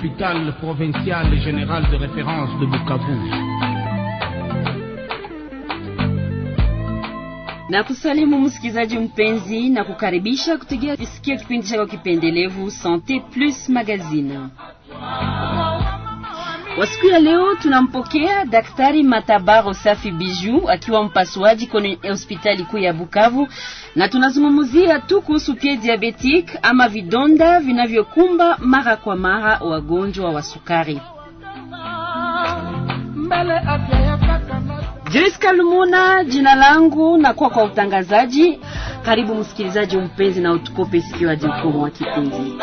Hôpital provincial général de référence de Bukavu. Na kusalimu msikizaji mpenzi na kukaribisha kutegea sikio kipindi chako kipendelevu Santé Plus Magazine. Kwa siku ya leo tunampokea Daktari Matabaro Safi Bijou akiwa mpasuaji kwenye hospitali kuu ya Bukavu, na tunazungumzia tu kuhusu pied diabetic ama vidonda vinavyokumba mara kwa mara wagonjwa wa sukari. Joyce Kalumuna jina langu na kwa utangazaji. Karibu msikilizaji mpenzi na utukope sikio hadi ukomo wa kipindi.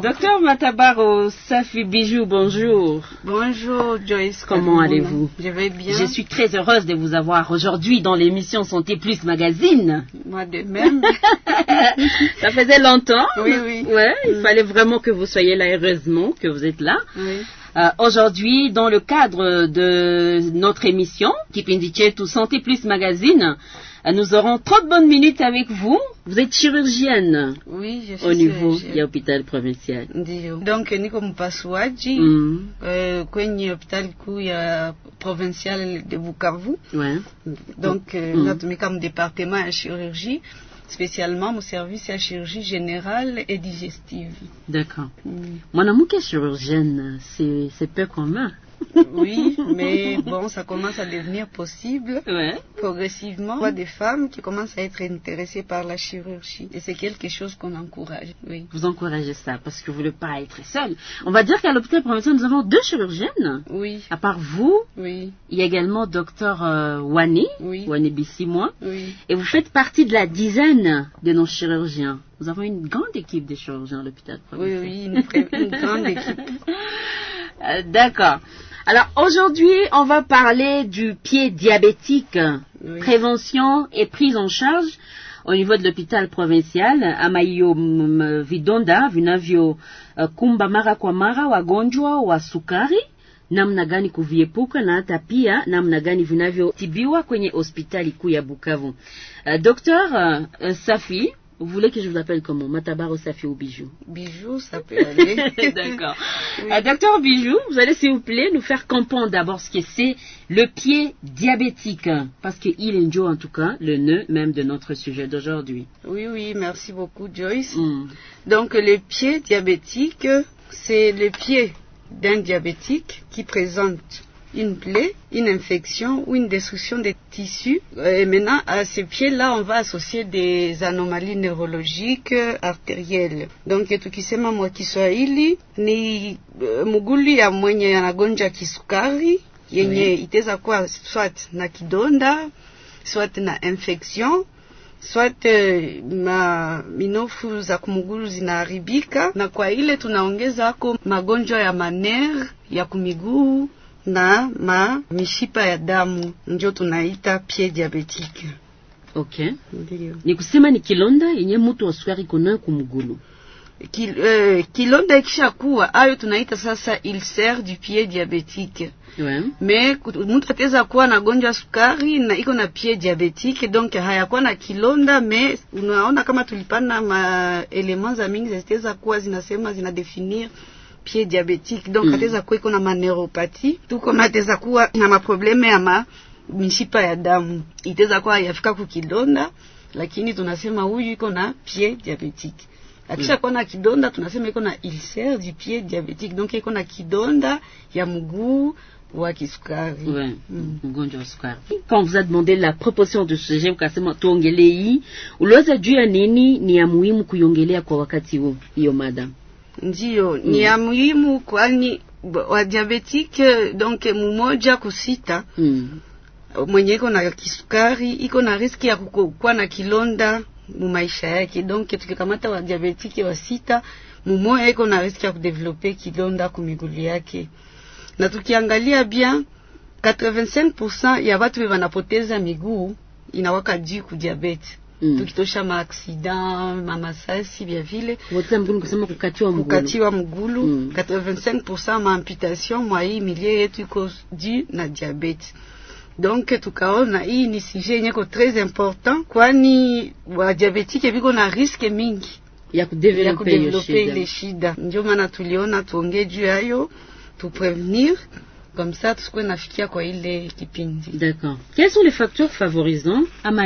Docteur Matabaro Safi Bijou, bonjour. Bonjour Joyce. Comment allez-vous? Je vais bien. Je suis très heureuse de vous avoir aujourd'hui dans l'émission Santé Plus Magazine. Moi de même. Ça faisait longtemps. Oui, oui. Ouais, il fallait vraiment que vous soyez là, heureusement que vous êtes là. Oui. Aujourd'hui, dans le cadre de notre émission, Kipindi Chetu Santé Plus Magazine, nous aurons 30 bonnes minutes avec vous. Vous êtes chirurgienne. Oui, je suis au niveau chirurgienne. ya hospitali provincial. Ndiyo. Donc niko mpasuaji kwenye hospitali kuu ya provincial de Bukavu. Ouais. Donc natumika mu département ya chirurgie, spécialement mu service ya chirurgie générale et digestive. D'accord. Mwanamke chirurgienne, c'est peu commun. Oui, mais bon, ça commence à devenir possible. Ouais. Progressivement. Il y a des femmes qui commencent à être intéressées par la chirurgie. Et c'est quelque chose qu'on encourage. Oui. Vous encouragez ça parce que vous ne voulez pas être seule. On va dire qu'à l'hôpital provincial, nous avons 2 chirurgiennes. Oui. À part vous, oui. Il y a également docteur Wani, oui. Wani Bissimois. Oui. Et vous faites partie de la dizaine de nos chirurgiens. Nous avons une grande équipe de chirurgiens à l'hôpital provincial. Oui, une grande équipe. D'accord. Alors aujourd'hui, on va parler du pied diabétique, prévention et prise en charge au niveau de l'hôpital provincial. Amayo vidonda vinavyo kumba mara kwa mara wagonjwa wa sukari, namna gani kuviepuka na hata pia namna gani vinavyotibiwa kwenye hospitali kuu ya Bukavu. Docteur Safi, vous voulez que je vous appelle comment? Matabaro Safi ou Bijou? Bijou, ça peut aller. D'accord. Oui. Docteur Bijou, vous allez s'il vous plaît nous faire comprendre d'abord ce que c'est le pied diabétique. Parce qu'il est en tout cas le nœud même de notre sujet d'aujourd'hui. Oui, oui, merci beaucoup Joyce. Donc le pied diabétique, c'est le pied d'un diabétique qui présente une plaie, une infection ou une destruction des tissus. Et maintenant, à ces pieds-là, on va associer des anomalies neurologiques artérielles. Donc, tukisema mwa Kiswahili ni muguli ya mwenye anagonja kisukari yenye iteza kuwa swat na kidonda, swat na infection, swat na minofu za kumugulu zinaharibika, na kwa ile tunaongeza ako magonjwa ya maner ya kumiguu na mishipa ya damu, ndio tunaita pied diabetique. Okay. Ni kusema ni kilonda yenye mtu wa sukari kuna kumugulu. Kilonda ikishakuwa ayo tunaita sasa ulcère du pied diabétique. Ouais. Mais mtu ataweza kuwa na gonjwa sukari na iko na pied diabétique, donc hayakuwa na kilonda, mais unaona kama tulipana ma elements za mingi zitaweza kuwa zinasema zinadefinir pied diabétique. Donc ateza kuwa iko na maneuropathie, tuko mateza kuwa na maprobleme ya mishipa ya damu, iteza kuwa yafika kukidonda, lakini tunasema huyu iko na pied diabétique. Akisha kuwa na kidonda tunasema iko na ulcère du pied diabétique, donc iko na kidonda ya mguu wa kisukari. Ouais. Mgonjwa wa sukari. Quand vous a demandé la proportion de sujet ukasema tuongelee, uliweza juu ya nini ni ya muhimu kuiongelea kwa wakati huu hiyo madam? Ndiyo, ni ya muhimu kwani wa diabetike, donc mumoja kusita mwenye iko na kisukari iko na riski ya kuwa na kilonda mu maisha yake. Donc tukikamata wa diabetike wa sita, mumoja iko na riski ya kudevelope kilonda kumigulu yake. Na tukiangalia bien 85% ya watu wanapoteza miguu inawaka juu ku diabete. Tukitosha ma-accident, masasi vya vile. Wote mgulu kusema kukatiwa mgulu. 85% ma amputation mwa hii milie yetu iko dû na diabete. Donc tukaona hii ni sujet yenye ko très important, kwani wa diabetike biko na riske mingi ya kudevelope ile shida. Ndio maana tuliona tuongee juu yayo, tu prévenir comme ça tusikuwe nafikia kwa ile kipindi. D'accord. Quels sont les facteurs favorisants ama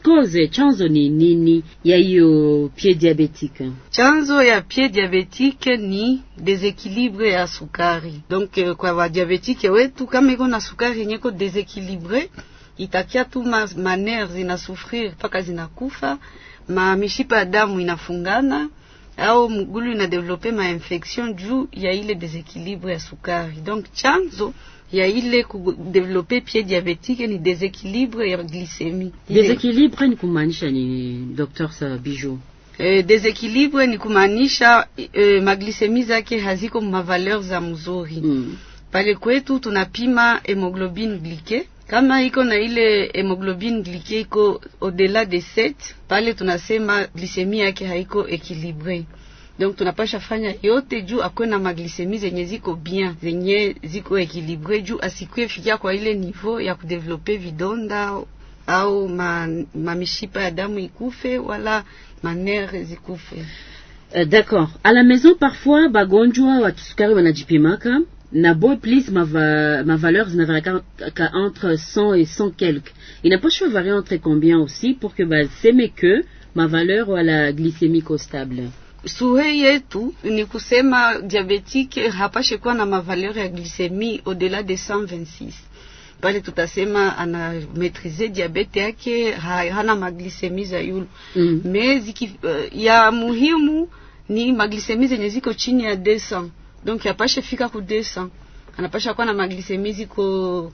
cause chanzo ni nini ya hiyo pied diabétique? Chanzo ya pied diabétique ni déséquilibre ya sukari. Donc kwa wa diabétique wetu kama iko na sukari yenye ko déséquilibré, itakia tu ma nerves zinasufrir mpaka zinakufa, mishipa ya damu inafungana au mgulu inadevelope infection juu ya ile déséquilibre ya sukari. Donc chanzo ya ile kudevelope pied diabétique ni déséquilibre ya glycémie. Déséquilibre ni kumaanisha ni Dr. Bijou? Déséquilibre ni kumaanisha maglycémie zake haziko mavaleur za mzuri. Pale kwetu tunapima hémoglobine glyquée. Kama iko na ile hémoglobine glyquée iko au-delà de 7, pale tunasema glycémie yake haiko équilibré. Donc tunapasha fanya yote juu akwe na maglycémie zenye ziko bien, zenye ziko équilibré juu asikwe fikia kwa ile niveau ya kudevelope vidonda au mishipa ya damu ikufe wala manere zikufe. D'accord. À la maison parfois bagonjwa wa kisukari wanajipimaka na boy please ma valeur zinavariaka entre 100 et 100 quelques. Inapaswa varier entre combien aussi pour que seme que ma valeur wala glycémique stable? Suhe yetu ni kusema diabétique hapashe kuwa na mavaleur ya glycémie au-delà de 126. Pale tutasema ana maîtriser diabete yake, hana maglycémie za yulu. Mais ya muhimu ni maglycémie zenye ziko chini ya 200. Donc yapashe fika ku 200. Anapasha kuwa na maglycémie ziko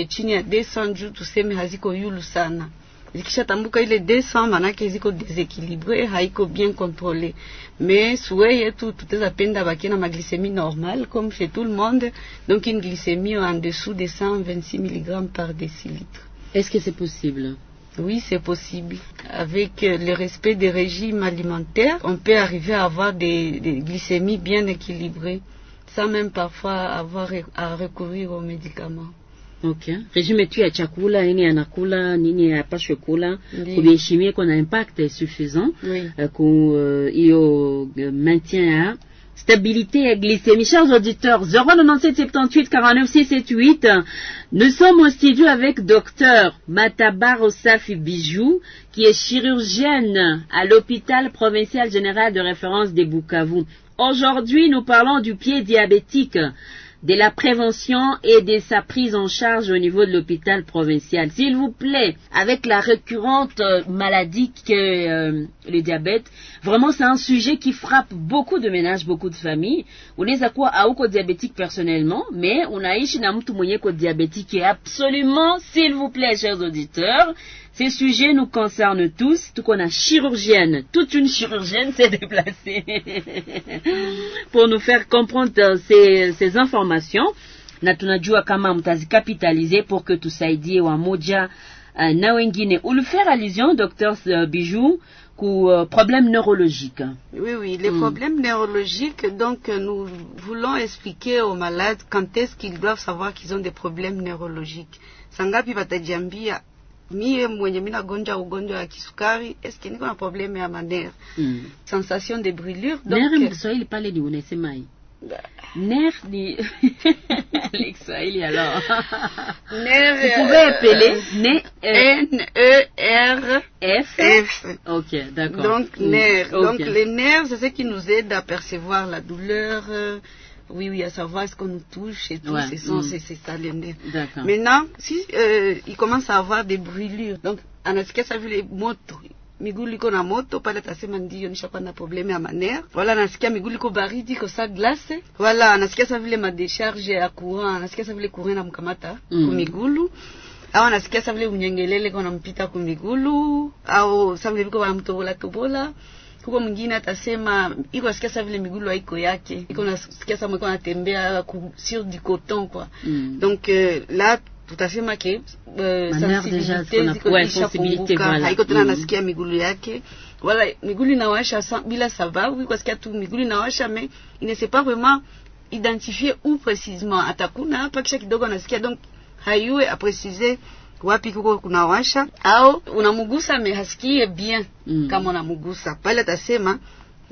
chini ya 200 juu tuseme haziko yulu sana. Zikisha tambuka ile 200 manake ziko déséquilibré, haiko bien contrôlé. Mais souhait yetu tuteza penda baki na maglycémie normale comme chez tout le monde. Donc une glycémie en dessous de 126 mg par décilitre. Est-ce que c'est possible? Oui, c'est possible. Avec le respect des régimes alimentaires, on peut arriver à avoir des glycémies bien équilibrées, sans même parfois avoir à recourir aux médicaments. Ok. Régime tu ya chakula, nini anakula, nini yapashwe kula, kubiheshimie kuna impact suffisant, iyo maintien ya stabilité et glycémie. Chers auditeurs, 097 78 49 678. Nous sommes au studio avec Dr Matabar Ossafi Bijou, qui est chirurgienne à l'hôpital provincial général de référence de Bukavu. Aujourd'hui, nous parlons du pied diabétique, de la prévention et de sa prise en charge au niveau de l'hôpital provincial. S'il vous plaît, avec la récurrente maladie que le diabète, vraiment c'est un sujet qui frappe beaucoup de ménages, beaucoup de familles. Unaweza kuwa hauko diabétique personnellement, mais unaishi na mtu mwenye ko diabétique et absolument, s'il vous plaît, chers auditeurs, ces sujets nous concernent tous. Tout qu'on a chirurgienne, toute une chirurgienne s'est déplacée pour nous faire comprendre ces informations. Na tunajua kama mtazikapitalize pour que tusaidie wamoja na wengine. Ou le faire allusion, docteur Bijou, ku problèmes neurologiques. Oui, les problèmes neurologiques, donc nous voulons expliquer aux malades quand est-ce qu'ils doivent savoir qu'ils ont des problèmes neurologiques. Sangapi batajiambia mie mwenye mina gonja ugonjwa ya kisukari, eske niko na probleme ya manere, sensation de brûlure. Donc nerf mswahili pale ni unasema hii nerf ni l'exwahili alors nerf, vous pouvez appeler N-E-R-F. Ok, d'accord. Donc nerf. Donc les nerfs, c'est ce qui nous aide à percevoir la douleur. Oui, à savoir est-ce qu'on nous touche et tout, c'est ça les nerfs. Maintenant, si il commence à avoir des brûlures, donc anasikia ça vile moto, miguu liko na moto, pale atasema ndio nishakuwa na probleme ya manere. Wala anasikia miguu liko baridi kwa sa glace. Wala anasikia ça vile ma décharge ya courant, anasikia ça vile courant na mkamata kumigulu. Au anasikia ça vile unyengelele kwa nampita kumigulu, au ça vile biko wanamtobola. Huko mwingine atasema iko nasikia sasa vile migulu haiko yake, iko nasikia sasa mwiko anatembea sur du coton quoi. Donc là tutasema ke sensibilité haiko tena nasikia migulu yake, wala migulu inawasha bila sababu, iko nasikia tu migulu inawasha, mais il ne sait pas vraiment identifier où précisément atakuna hapa, kisha kidogo anasikia, donc hayue apresize wapi kuko kunawasha au unamugusa hasikie bien. Kama unamugusa pale atasema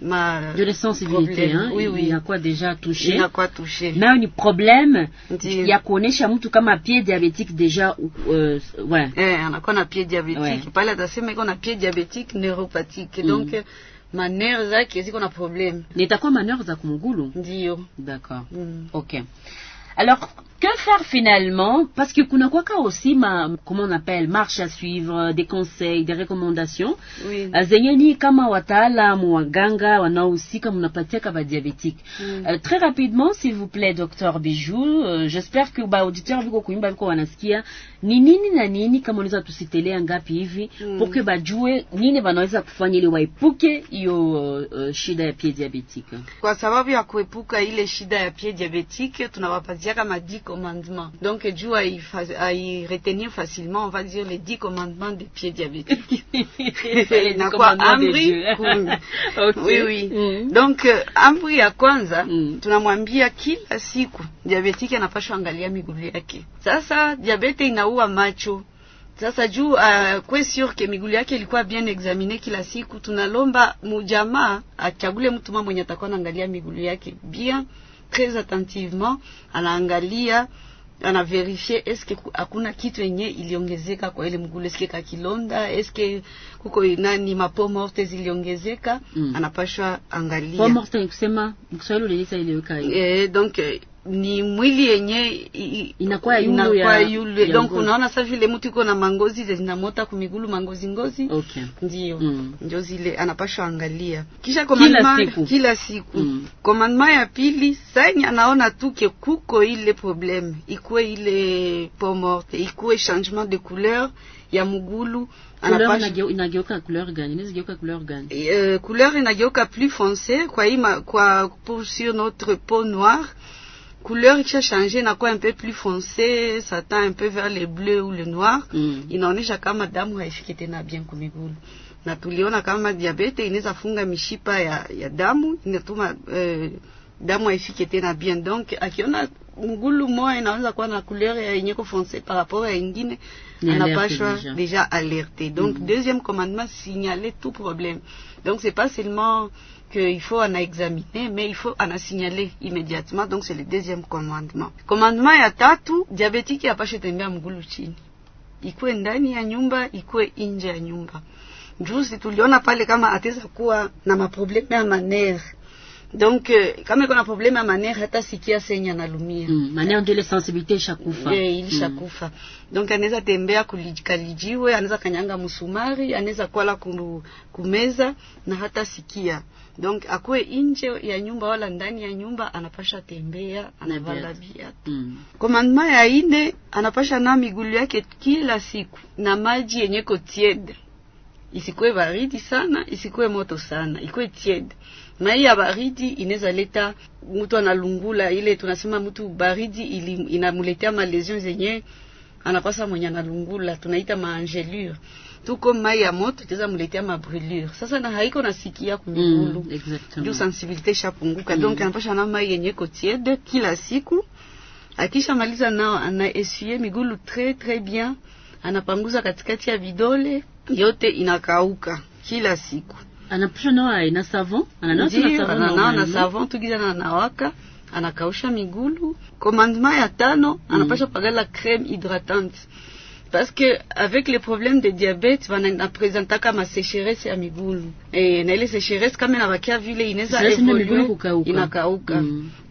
de la sensibilité, hein? Oui, oui. Inakuwa deja touché. Inakuwa touché. Na ni problème ya kuonesha mtu kama pied diabétique deja ouais. Anakuwa na pied diabétique. Pale atasema iko na pied diabétique neuropathique. Donc manère zake ziko na problème. Nitakuwa manère za kumugulu. Ndio. D'accord. OK. Alors, que faire finalement? Parce que kuna kwa aussi comment on appelle, marche à suivre, des conseils, des recommandations. Oui. Zenyeni kama wataalamu waganga wanaohusika mnapatia kama diabétique. Très rapidement, s'il vous plaît, docteur Bijou, j'espère que auditeur viko kuimba viko wanasikia ni nini na nini, kama unaweza tusitelea ngapi hivi pour que bajue nini wanaweza kufanya ili waepuke hiyo shida ya pied diabétique. Kwa sababu ya kuepuka ile shida ya pied diabétique, tunawapatia kama 10 commandements. Donc juu ai retenir facilement, on va dire les 10 commandements des pieds diabétiques. Na kwa amri. Oui, oui. Donc amri ya kwanza tunamwambia kila siku diabétique anapaswa angalia miguu yake. Sasa diabete inaua macho. Sasa juu kwa sûr que miguu yake ilikuwa bien examiné kila siku, tunalomba mujamaa achagule mtu mwenye atakuwa anaangalia miguu yake bien, très attentivement, anaangalia, ana vérifier est-ce que hakuna kitu yenye iliongezeka kwa ile mguu, est-ce que kakilonda, est-ce que kuko nani mapo morte ziliongezeka, anapashwa angalia. Po morte kusema mkuswahili ulilisa ile ukai. Donc ni mwili yenye inakuwa yule. Donc unaona sasa vile mtu iko na mangozi zinamota kumigulu ngozi. Okay. Ndio zile anapashwa angalia. Kisha commandement kila siku. Commandement ya pili, sasa anaona tu ke kuko ile problème, ikuwe ile peau morte, ikuwe changement de couleur ya mugulu, anapashwa inageuka couleur gani? Inageuka couleur gani? Couleur inageuka plus foncé kwa pour sur notre peau noire. Couleur qui a changé n'a quoi un peu plus foncé, ça tend un peu vers le bleu ou le noir. Inaonesha kama damu haifiki tena bien kumigulu. Na tuliona kama diabete inaweza funga mishipa ya damu, inatuma damu haifiki tena bien. Donc akiona mgulu moja inaanza kuwa na couleur ya yenye ko foncé par rapport à ingine, anapashwa déjà alerté. Donc deuxième commandement, signaler tout problème. Donc c'est pas seulement qu'il faut en examiner, mais il faut en signaler immédiatement. Donc c'est le deuxième commandement. Commandement ya tatu, diabétique yapashe tembea mgulu chini, ikuwe ndani ya nyumba, ikuwe nje ya nyumba. Juzi tuliona pale kama ateza kuwa na maprobleme ya manere. Donc kama iko na problème ya manere, hata sikia senya na lumia. Manere ndio ile sensibilité ishakufa. Ilishakufa. Donc anaweza tembea kulijiwe, anaweza kanyanga musumari, anaweza kwala kumeza na hata sikia. Donc akwe nje ya nyumba wala ndani ya nyumba, anapasha tembea, anavala viatu. Commandement ya ine, anapasha na miguu yake kila siku na maji yenye ko tiède. Isikuwe baridi sana, isikuwe moto sana, ikuwe tiède. Mai ya baridi inaweza leta mtu analungula, ile tunasema mtu baridi inamuletea ma lesions zenye anapasa mwenye analungula, tunaita maangelure. Tuko mai ya moto itaweza muletea ma brûlure. Sasa na haiko nasikia kumigulu. Ndio sensibilité shapunguka. Donc anapasha na mai yenye ko tiède kila siku. Akisha maliza nao ana essuyer migulu très très bien. Anapanguza katikati ya vidole, yote inakauka kila siku. Anapasha nao na savon, na savon tukiza na nawaka, anakausha migulu. Commandement ya tano, anapasha pagala crème hydratante. Parce que avec les problèmes de diabète, on présenta comme sécheresse ya migulu. Et na ile sécheresse kama inabakia vile inaweza evoluer, inakauka.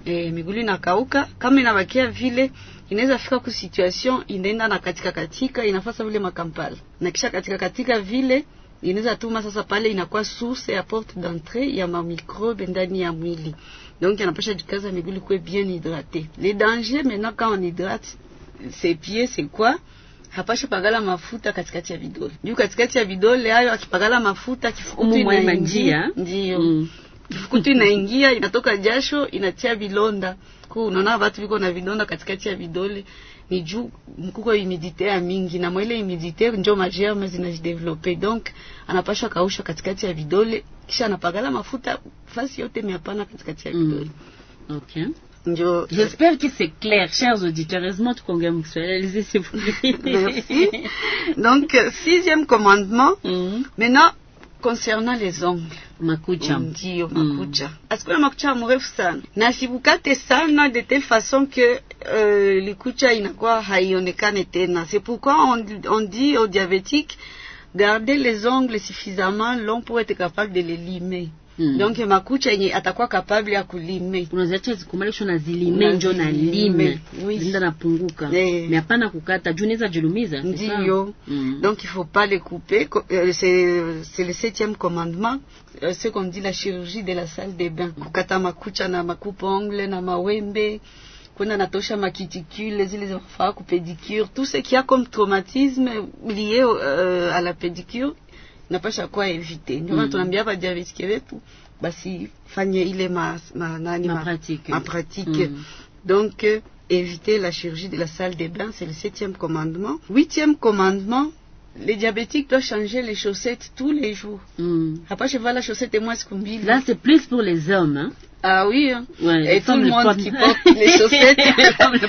Migulu inakauka, kama inabakia vile inaweza fika ku situation inaenda na katika inafasa vile makampala. Na kisha katika vile inaweza tuma sasa pale inakuwa source ya porte d'entrée ya ma microbe ndani ya mwili. Donc inapasha jikaza migulu kwa bien hydraté. Les dangers maintenant quand on hydrate ses pieds, c'est quoi? Hapasha pagala mafuta katikati ya vidole. Juu katikati ya vidole hayo akipagala mafuta kifukutu inaingia. Ndio. Kifukutu inaingia, inatoka jasho, inatia vilonda. Kwa unaona watu viko na vidonda katikati ya vidole, ni juu mkuko humidité ya mingi, na mwele humidité ndio magerme zinajideveloper. Donc anapasha kausha katikati ya vidole, kisha anapagala mafuta fasi yote miapana katikati ya vidole. Okay. J'espère que c'est clair, chers auditeurs. Heureusement, tu connais mon s'il vous plaît. Merci. Donc, 6e commandement. Maintenant, concernant les ongles. Makucha. Ndio, makucha. Asikuna makucha mrefu sana. Na sibukate sana de telle façon que likucha inakuwa haionekane tena. C'est pourquoi on dit aux diabétiques, gardez les ongles suffisamment longs pour être capable de les limer. Donc makucha yenye atakuwa capable ya kulime. Unaziacha zikumalisho na zilime njo na lime. Zinda napunguka. Mais hapana kukata, juu inaweza jilumiza. Ndio. Donc il faut pas les couper. C'est le 7e commandement. Ce qu'on dit la chirurgie de la salle de bain. Kukata makucha na makupa ongle na mawembe. Kuna natosha makiticule, zile zafaa kupédicure. Tout ce qui a comme traumatisme lié à la pédicure napasha kwa éviter. Ndio tunaambia ba diabétique wetu basi fanye ile ma pratique. Donc éviter la chirurgie de la salle de bain, c'est le 7e commandement. 8e commandement, les diabétiques doivent changer les chaussettes tous les jours. Après cheval la chaussette et moi siku mbili. Là c'est plus pour les hommes hein. Ah oui, hein. Ouais, et tout le monde qui porte les chaussettes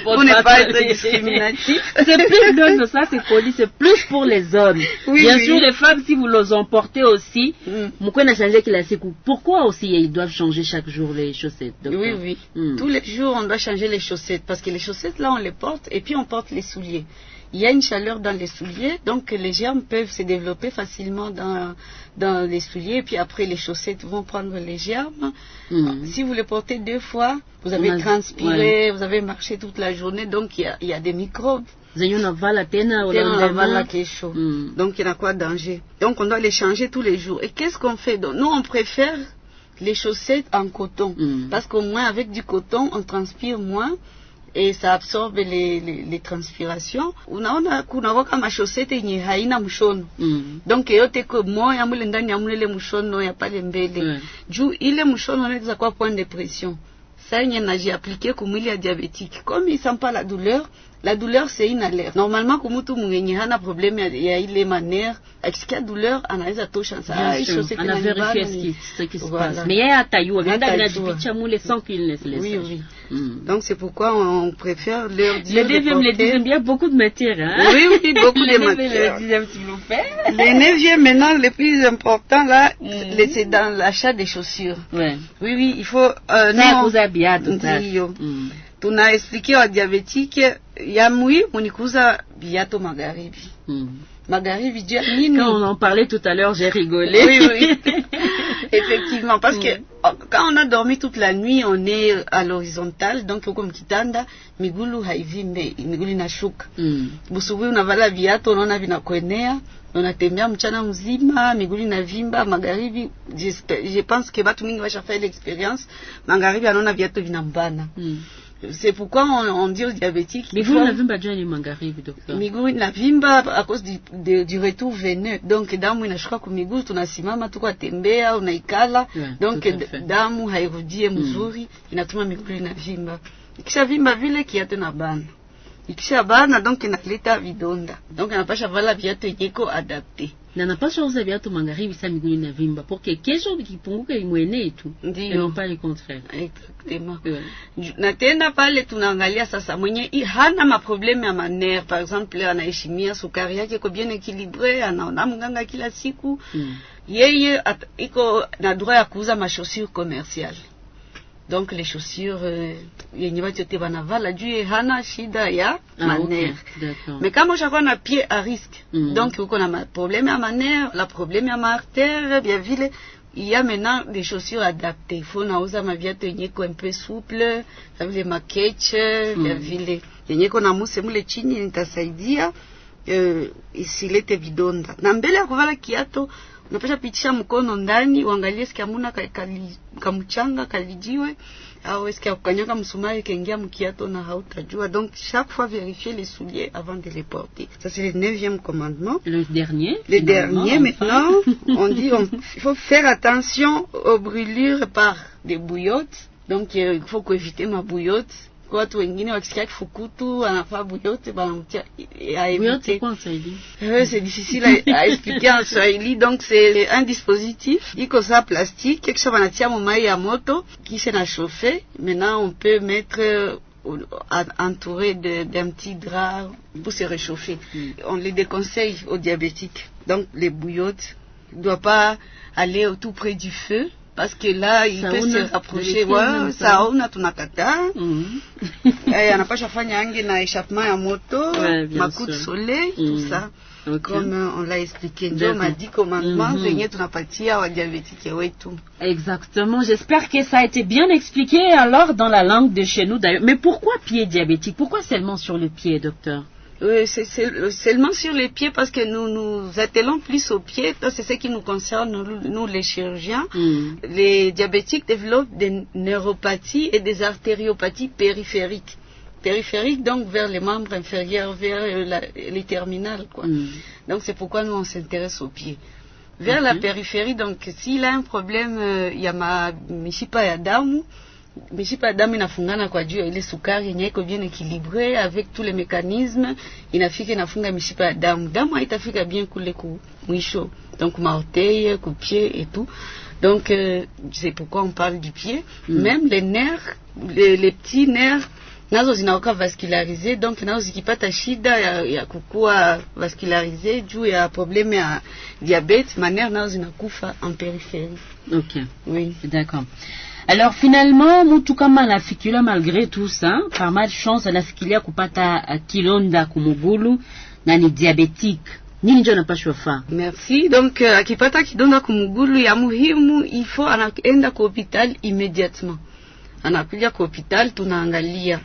pour ne pas être discriminatif. C'est plus non, ça c'est poli, c'est plus pour les hommes. Oui, bien sûr, les femmes, si vous les emportez aussi, pourquoi n'a changé qu'il a ses coups? Pourquoi aussi ils doivent changer chaque jour les chaussettes? Oui, oui. Tous les jours, on doit changer les chaussettes parce que les chaussettes là, on les porte et puis on porte les souliers. Il y a une chaleur dans les souliers, donc les germes peuvent se développer facilement dans les souliers, et puis après les chaussettes vont prendre les germes. Si vous les portez 2 fois, vous avez transpiré, vous avez marché toute la journée, donc il y a des microbes. Donc il y a quoi danger. Donc on doit les changer tous les jours. Et qu'est-ce qu'on fait? Donc, nous on préfère les chaussettes en coton, parce qu'au moins avec du coton on transpire moins. Et ça absorbe les transpirations. Unaona kuna kama chaussette yenye haina mshono. Donc yote ko moya mule ndani ya mule mshono ya pale mbele. Juu ile mshono inaweza kuwa point de pression. Ça yenye najiappliquer kwa mwili ya diabétique. Comme il sent pas la douleur c'est une alerte. Normalement kwa mtu mwenye hana problème ya ile manière, akisikia douleur anaweza tosha ça chaussette on a vérifié ce qui se passe. Mais il y a taillou, viens d'anajipicha mule sans qu'il ne se laisse. Oui, oui. Donc c'est pourquoi on préfère leur dire. Le 9e, le 10e, il y a beaucoup de matière. Hein? Oui, oui, beaucoup de matière. Le 10e, s'il vous plaît. Le 9e, maintenant, le plus important là, c'est dans l'achat des chaussures. Ouais. Oui, oui, il faut. Tuna expliqué aux diabétiques, yamui munikuza biato magharibi. Magharibi, quand on en parlait tout à l'heure, j'ai rigolé. Oui, oui. Effectivement, parce que quand on a dormi toute la nuit, on est à l'horizontale, donc comme kitanda, migulu haivimbe, migulu inashuka. Busubuhi unavala viatu, unaona vinakuenea, unatembea mchana mzima, migulu inavimba, magharibi, je pense que batu mingi washafa l'expérience, magharibi anaona viatu vinambana. C'est pourquoi on dit aux diabétiques. Miguu inavimba juu ni magharibi docteur. Miguu inavimba à cause du retour veineux. Donc damu inashuka kwa miguu, tunasimama tuko atembea, unaikala. Donc damu hairudie mzuri, inatuma miguu inavimba. Ikisha vimba vile kiatu na bana. Ikisha bana donc inaleta vidonda. Donc inapasha vala viatu yeko adapté. Na napasha uza viatu magharibi sa miguu inavimba pour que kesho kipunguke imwene tu. Et non pas le contraire. Exactement. Na tena pale tunaangalia sasa mwenye hana maprobleme ya manere, par exemple anaheshimia sukari yake kwa bien équilibré, anaona mganga kila siku. Yeye iko na droit ya kuuza ma chaussures commerciales. Donc les chaussures yenye watu yote wanavala juu hana shida ya manere. Okay. Mais kama ushakuwa na pied à risque, donc uko na problème à manere, la problème à artère, bien vile, il y a maintenant des chaussures adaptées. Il faut nauza maviatu yenye ko un peu souple, ça veut dire maketch, bien vile. Yenye ko na muse mule chini nitasaidia isilete vidonda. Na mbele ya kuvala kiato unapasha pitisha mkono ndani uangalie sikia muna kamuchanga kalijiwe au sikia kukanyaka msumari kaingia mkiato na hautajua. Donc chaque fois vérifier les souliers avant de les porter. Ça c'est le 9e commandement. Le dernier maintenant on dit il faut faire attention aux brûlures par des bouillottes. Donc il faut éviter ma bouillotte kwa watu wengine wakisikia kifukutu anafaa buyote banamtia buyote kwa Swahili. C'est difficile à expliquer en Swahili, donc c'est un dispositif iko sa plastique kisha banatia mai ya moto kisha na chauffer. Maintenant on peut mettre entouré d'un petit drap pour se réchauffer. On les déconseille aux diabétiques. Donc les bouillottes ne doivent pas aller tout près du feu parce que là il peut se rapprocher. Ouais, ça on a tunakata. Anapasha fanya ange na échappement ya moto, macoup de soleil, tout ça. Okay. Comme on l'a expliqué, Dieu m'a dit commandement, zenye tunapatia wa diabétique wetu. Exactement, j'espère que ça a été bien expliqué alors dans la langue de chez nous d'ailleurs. Mais pourquoi pied diabétique? Pourquoi seulement sur le pied, docteur? Oui, c'est seulement sur les pieds parce que nous attelons plus aux pieds. C'est ce qui nous concerne, nous les chirurgiens. Les diabétiques développent des neuropathies et des artériopathies périphériques. Périphériques, donc vers les membres inférieurs, vers les terminales, quoi. Donc c'est pourquoi nous on s'intéresse aux pieds. Vers la périphérie, donc s'il a un problème, il y a mishipa ya damu. Mishipa ya damu inafungana kwa juu ile sukari yenye iko bien équilibré avec tous les mécanismes, inafika inafunga mishipa ya damu. Damu haitafika bien kule ku mwisho, donc maorteil, ku pied et tout. Donc c'est pourquoi on parle du pied. Même les nerfs, les petits nerfs nazo zinawaka vascularisé, donc nazo zikipata shida ya kukua vascularisé juu ya problème ya diabète, manère nazo zinakufa en périphérie. Ok. Oui. D'accord. Alors finalement, mtu kama anafikiria malgré tout ça, par malchance anafikiria kupata kilonda kumugulu na ni diabétique. Nini ndio anapaswa faa? Merci. Donc akipata kidonda kumugulu ya muhimu, il faut anaenda kwa hospital immédiatement. Anakuja kwa hospital tunaangalia.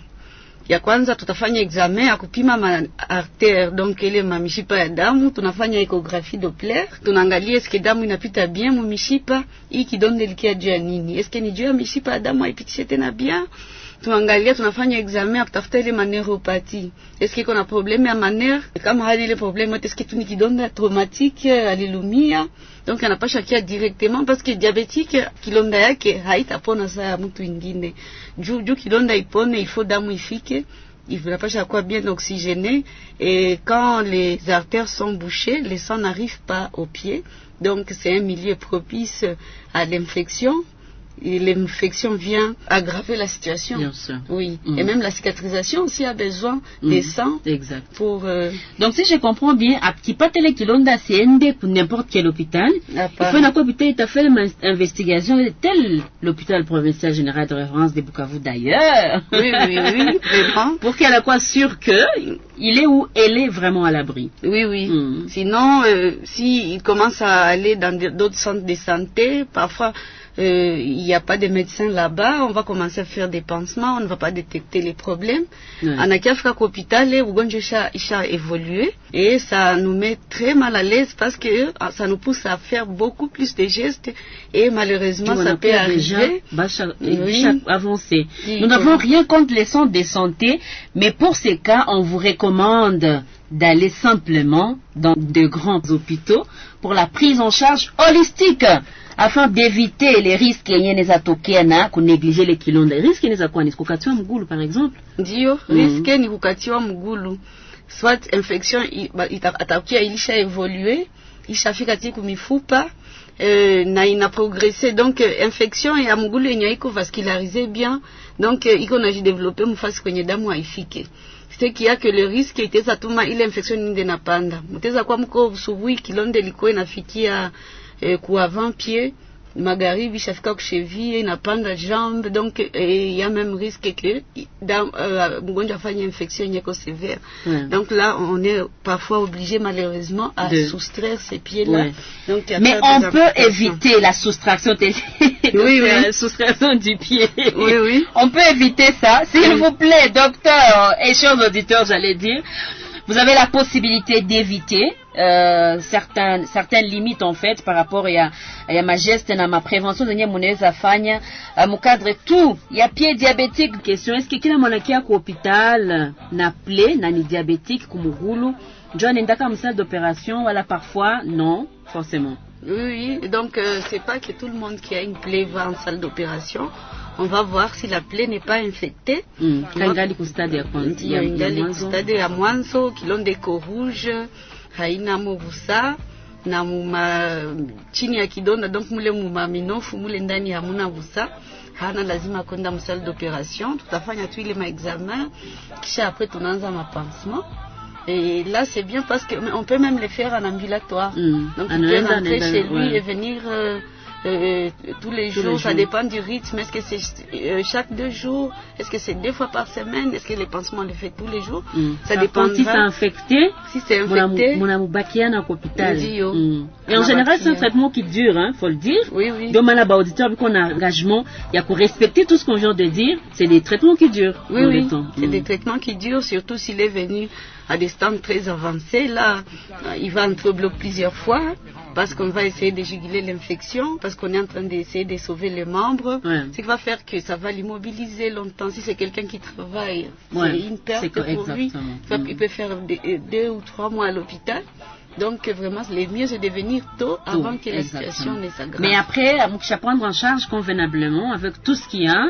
Ya kwanza tutafanya examen ya kupima ma artère, donc ile mishipa ya damu, tunafanya échographie Doppler, tunaangalia eske damu inapita bien mu mishipa, hii kidonda likia juu ya nini? Eske ni juu ya mishipa ya damu haipitishe tena bien? Tunaangalia, tunafanya examen ya kutafuta ile maneuropathie. Eske iko na problème ya manère? Kama hali ile problème, eske tu ni kidonda traumatique alilumia? Donc anapasha kia directement parce que diabétique kilonda yake haitapona saa ya mtu ingine. Juu kilonda ipone, il faut damu ifike, il faut napasha kuwa bien oxygéné, et quand les artères sont bouchées, le sang n'arrive pas aux pieds. Donc c'est un milieu propice à l'infection. Et l'infection vient aggraver la situation. Bien sûr. Oui. Et même la cicatrisation aussi a besoin de sang. Exact. Pour, donc si je comprends bien, à petit pas tel kilonda c'est pour n'importe quel hôpital. Il faut un hôpital tu as fait l'investigation tel l'hôpital provincial général de référence de Bukavu d'ailleurs. Oui, vraiment. Pour qu'elle a quoi sûr que il est où elle est vraiment à l'abri. Oui. Sinon, si il commence à aller dans d'autres centres de santé, parfois il n'y a pas de médecins là-bas, on va commencer à faire des pansements, on ne va pas détecter les problèmes. En Akiafrika hôpital, ugonjwa isha évolué et ça nous met très mal à l'aise parce que ça nous pousse à faire beaucoup plus de gestes et malheureusement ça peut arriver. Avancer. Nous n'avons rien contre les centres de santé, mais pour ces cas, on vous recommande d'aller simplement dans de grands hôpitaux pour la prise en charge holistique afin d'éviter les risques yenye neza tokea na kunegliger les kilonda. Risque neza kwa ni kukatiwa mgulu par exemple. Ndio, risque ni kukatiwa mgulu. Soit infection atakia ilisha évoluer, ishafika tiku mifupa na ina progressé, donc infection ya mgulu yenye iko vascularisé bien, donc iko na développer mfasi kwenye damu haifike. C'est qu'il y a que le risque iteza tuma ile infection ninde napanda. Mteza kwa mko subuhi kilonde liko inafikia ku avant-pied, magharibi shafika ku cheville inapanda jambe, donc il y a même risque que mgonjwa afanye infection nyeko sévère. Donc là on est parfois obligé malheureusement à soustraire ces pieds-là. Donc mais on peut éviter la soustraction la soustraction du pied. Oui. On peut éviter ça, s'il vous plaît, docteur et chers auditeurs, j'allais dire. Vous avez la possibilité d'éviter certaines limites en fait par rapport à ma geste na ma prévention zenye munaweza fanya mukadre tout ya pied diabétique. Question, est-ce que kila mwanakia kwa hospital na plaie na ni diabétique kumugulu ndio anaendaka msalle d'opération wala parfois non forcément? Oui, donc c'est pas que tout le monde qui a une plaie va en salle d'opération. on va voir si la plaie n'est pas infectée. Kangali kustadi ya kwanza. Ingali kustadi ya mwanzo, kilondeko rouge, haina movusa, na muma chini ya kidonda, donc mule muma minofu, mule ndani hamuna vusa. Hana lazima kwenda msalle d'opération, tutafanya tu ile maexamen, kisha après tunaanza mapansement. Et là c'est bien parce qu'on peut même le faire en ambulatoire. Donc il peut rentrer chez lui et venir tous les jours, ça dépend du rythme. Est-ce que c'est chaque 2 jours? Est-ce que c'est 2 fois par semaine? Est-ce que les pansements le fait tous les jours? Ça dépend. Si c'est infecté, mon amoubakia na hôpital. Et en général, c'est un traitement qui dure, hein, faut le dire. Oui, oui. Donc, malaba auditeur, vu qu'on a engagement, il y a pour respecter tout ce qu'on vient de dire, c'est des traitements qui durent. Oui, oui. C'est des traitements qui durent, surtout s'il est venu à des stades très avancés. Là, il va entrer au bloc plusieurs fois, parce qu'on va essayer de juguler l'infection, parce qu'on est en train d'essayer de sauver les membres. Ce qui va faire que ça va l'immobiliser longtemps. Si c'est quelqu'un qui travaille, c'est une perte pour lui. Il peut faire 2 ou 3 mois à l'hôpital. Donc vraiment, le mieux c'est de venir tôt avant que la situation ne s'aggrave. Mais après, à prendre en charge convenablement avec tout ce qu'il y a,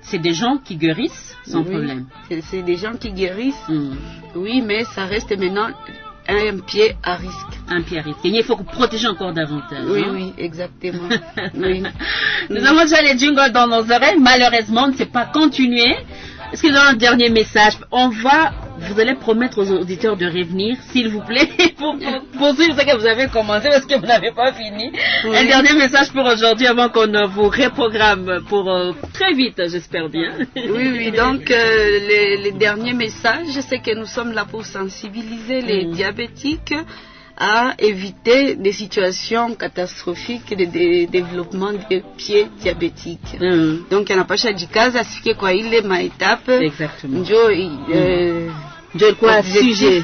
c'est des gens qui guérissent sans problème. C'est des gens qui guérissent, oui, mais ça reste maintenant un pied à risque. Un pied à risque. Et il faut protéger encore davantage. Oui, oui, exactement. Oui. Nous avons déjà les jingles dans nos oreilles. Malheureusement, on ne sait pas continuer. Est-ce que nous avons un dernier message? Vous allez promettre aux auditeurs de revenir, s'il vous plaît, pour poursuivre ce que vous avez commencé, parce que vous n'avez pas fini. Oui. Un dernier message pour aujourd'hui, avant qu'on vous reprogramme pour très vite, j'espère bien. Oui, oui, donc le dernier message, c'est que nous sommes là pour sensibiliser les diabétiques à éviter des situations catastrophiques de développement de pieds diabétiques. Donc, il n'y a pas de cas à ce quoi il est ma étape. Exactement. Quoi sujet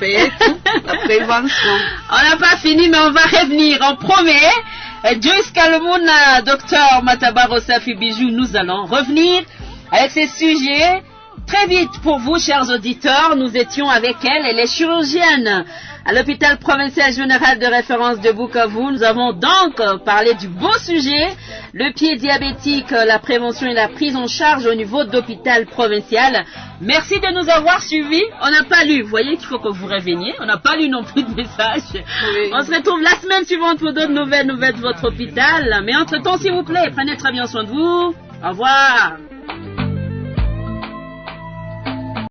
la prévention. On n'a pas fini, mais on va revenir. On promet. Joyce Kalmouna, docteur Matabaro Safi Bijou, nous allons revenir avec ces sujets très vite pour vous, chers auditeurs. Nous étions avec elle est chirurgienne à l'hôpital provincial général de référence de Bukavu. Nous avons donc parlé du beau sujet, le pied diabétique, la prévention et la prise en charge au niveau de l'hôpital provincial. Merci de nous avoir suivis. On n'a pas lu, vous voyez qu'il faut que vous reveniez. On n'a pas lu non plus de messages. Oui. On se retrouve la semaine suivante pour d'autres nouvelles de votre hôpital. Mais entre-temps, s'il vous plaît, prenez très bien soin de vous. Au revoir.